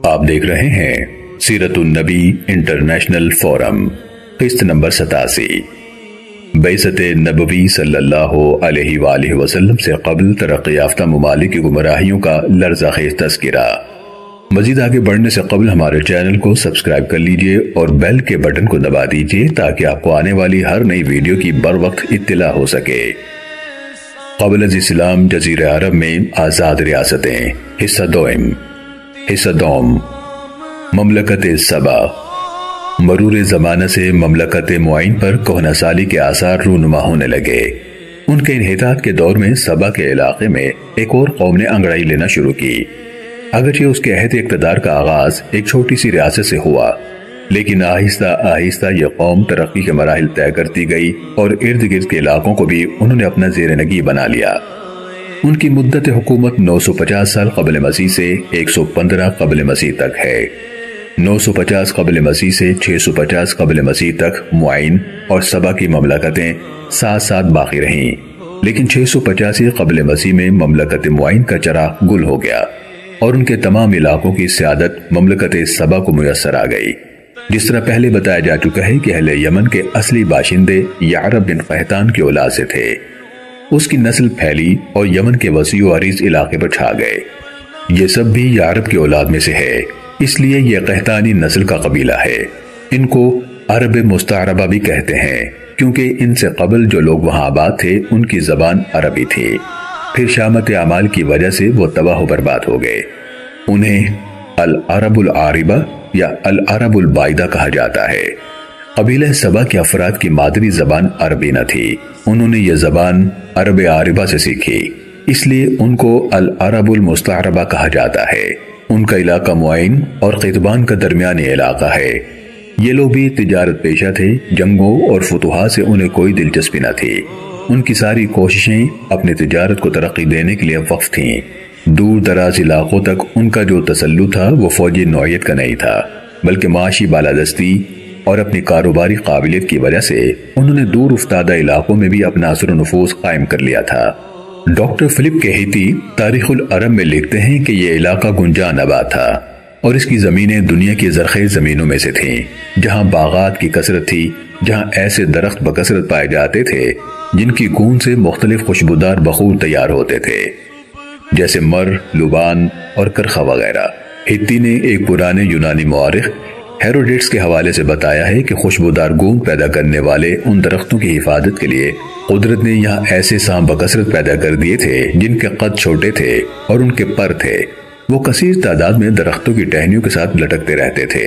آپ دیکھ رہے ہیں سیرت النبی انٹرنیشنل فورم، قسط نمبر 87۔ بعثت نبوی صلی اللہ علیہ وآلہ وسلم سے قبل ترقی یافتہ ممالک کی گمراہیوں کا لرزہ خیز تذکرہ۔ مزید آگے بڑھنے سے قبل ہمارے چینل کو سبسکرائب کر لیجئے اور بیل کے بٹن کو دبا دیجئے تاکہ آپ کو آنے والی ہر نئی ویڈیو کی بروقت اطلاع ہو سکے۔ قبل از اسلام جزیرہ عرب میں آزاد ریاستیں۔ حصہ دوم مملکت سبا۔ مرور زمانہ سے مملکت معین پر کہنہ سالی کے آثار رونما ہونے لگے۔ ان کے انحطاط کے دور میں سبا کے علاقے میں ایک اور قوم نے انگڑائی لینا شروع کی۔ اگرچہ اس کے عہد اقتدار کا آغاز ایک چھوٹی سی ریاست سے ہوا، لیکن آہستہ آہستہ یہ قوم ترقی کے مراحل طے کرتی گئی اور ارد گرد کے علاقوں کو بھی انہوں نے اپنا زیر نگی بنا لیا۔ ان کی مدت حکومت 950 سال قبل مسیح سے 115 قبل مسیح تک ہے۔ 950 قبل مسیح سے 650 قبل مسیح تک معین اور سبا کی مملکتیں ساتھ ساتھ باقی رہیں، لیکن 685 قبل مسیح میں مملکت معین کا چراغ گل ہو گیا اور ان کے تمام علاقوں کی سیادت مملکت سبا کو میسر آ گئی۔ جس طرح پہلے بتایا جا چکا ہے کہ اہل یمن کے اصلی باشندے یعرب بن قحطان کی اولاد سے تھے۔ اس کی نسل پھیلی اور یمن کے وسیع و عریض علاقے پر چھا گئے۔ یہ سب بھی یعرب کی اولاد میں سے ہے، اس لیے یہ قحطانی نسل کا قبیلہ ہے۔ ان کو عرب مستعربہ بھی کہتے ہیں کیونکہ ان سے قبل جو لوگ وہاں آباد تھے ان کی زبان عربی تھی، پھر شامت اعمال کی وجہ سے وہ تباہ و برباد ہو گئے۔ انہیں العرب العاربہ یا العرب البائدہ کہا جاتا ہے۔ قبیلہ سبا کے افراد کی مادری زبان عربی نہ تھی، انہوں نے یہ زبان عرب عاربہ سے سیکھی، اس لیے ان کو العرب المستعربہ کہا جاتا ہے۔ ان کا علاقہ معین اور قطبان کا درمیانی علاقہ ہے۔ یہ لوگ بھی تجارت پیشہ تھے، جنگوں اور فتوحات سے انہیں کوئی دلچسپی نہ تھی۔ ان کی ساری کوششیں اپنی تجارت کو ترقی دینے کے لیے وقف تھیں۔ دور دراز علاقوں تک ان کا جو تسلط تھا وہ فوجی نوعیت کا نہیں تھا، بلکہ معاشی بالادستی اور اپنی کاروباری قابلیت کی وجہ سے انہوں نے دور افتادہ علاقوں میں بھی اپنا اثر و نفوذ قائم کر لیا تھا۔ ڈاکٹر فلپ کہیتی تاریخ العرب میں لکھتے ہیں کہ یہ علاقہ گنجان آباد تھا اور اس کی زمینیں دنیا کی زرخیز زمینوں میں سے تھیں، جہاں باغات کی کثرت تھی، جہاں ایسے درخت بکثرت پائے جاتے تھے جن کی گون سے مختلف خوشبودار بخور تیار ہوتے تھے، جیسے مر، لبان اور کرخا وغیرہ۔ ہتی نے ایک پرانے یونانی مورخ ہیروڈیٹس کے حوالے سے بتایا ہے کہ خوشبودار گون پیدا کرنے والے ان درختوں کی حفاظت کے لیے قدرت نے یہاں ایسے سانپ بکثرت پیدا کر دیے تھے جن کے قد چھوٹے تھے اور ان کے پر تھے، وہ کثیر تعداد میں درختوں کی ٹہنیوں کے ساتھ لٹکتے رہتے تھے۔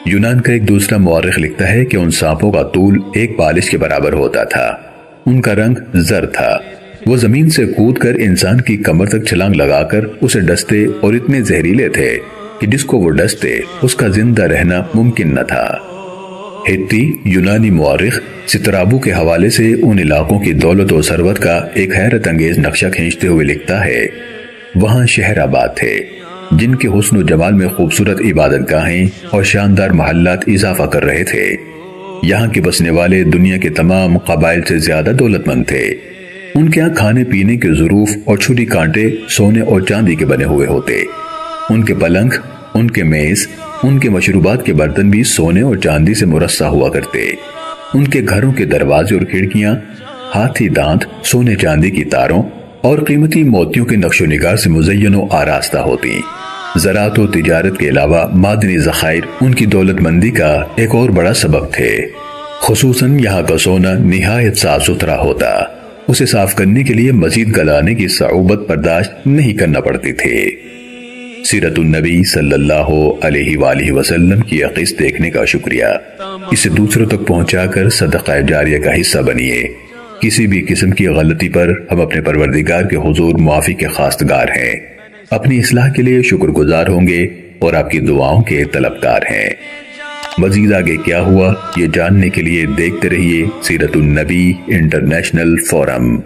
یونان کا ایک دوسرا مورخ لکھتا ہے کہ ان سانپوں کا طول ایک بالش کے برابر ہوتا تھا، ان کا رنگ زرد تھا، وہ زمین سے کود کر انسان کی کمر تک چھلانگ لگا کر اسے ڈستے اور اتنے زہریلے تھے کہ جس کو وہ ڈستے اس کا زندہ رہنا ممکن نہ تھا۔ ہتی یونانی مورخ سترابو کے حوالے سے ان علاقوں کی دولت و ثروت کا ایک حیرت انگیز نقشہ کھینچتے ہوئے لکھتا ہے، وہاں شہر آباد تھے جن کے حسن و جمال میں خوبصورت عبادت گاہیں اور شاندار محلات اضافہ کر رہے تھے۔ یہاں کے بسنے والے دنیا کے تمام قبائل سے زیادہ دولت مند تھے۔ ان کے یہاں کھانے پینے کے ظروف اور چھری کانٹے سونے اور چاندی کے بنے ہوئے ہوتے، ان کے پلنگ، ان کے میز، ان کے مشروبات کے برتن بھی سونے اور چاندی سے مرصع ہوا کرتے، ان کے گھروں کے دروازے اور کھڑکیاں ہاتھی دانت، سونے چاندی کی تاروں اور قیمتی موتیوں کے نقش و نگار سے مزین و آراستہ ہوتی۔ زراعت و تجارت کے علاوہ معدنی ذخائر ان کی دولت مندی کا ایک اور بڑا سبب تھے۔ خصوصاً یہاں کا سونا نہایت صاف ستھرا ہوتا، اسے صاف کرنے کے لیے مزید گلانے کی صعوبت برداشت نہیں کرنا پڑتی تھی۔ سیرت النبی صلی اللہ علیہ وآلہ وسلم کی یہ قسط دیکھنے کا شکریہ، اسے دوسروں تک پہنچا کر صدقہ جاریہ کا حصہ بنیے۔ کسی بھی قسم کی غلطی پر ہم اپنے پروردگار کے حضور معافی کے خواستگار ہیں، اپنی اصلاح کے لیے شکر گزار ہوں گے اور آپ کی دعاؤں کے طلبگار ہیں۔ مزید آگے کیا ہوا یہ جاننے کے لیے دیکھتے رہیے سیرت النبی انٹرنیشنل فورم۔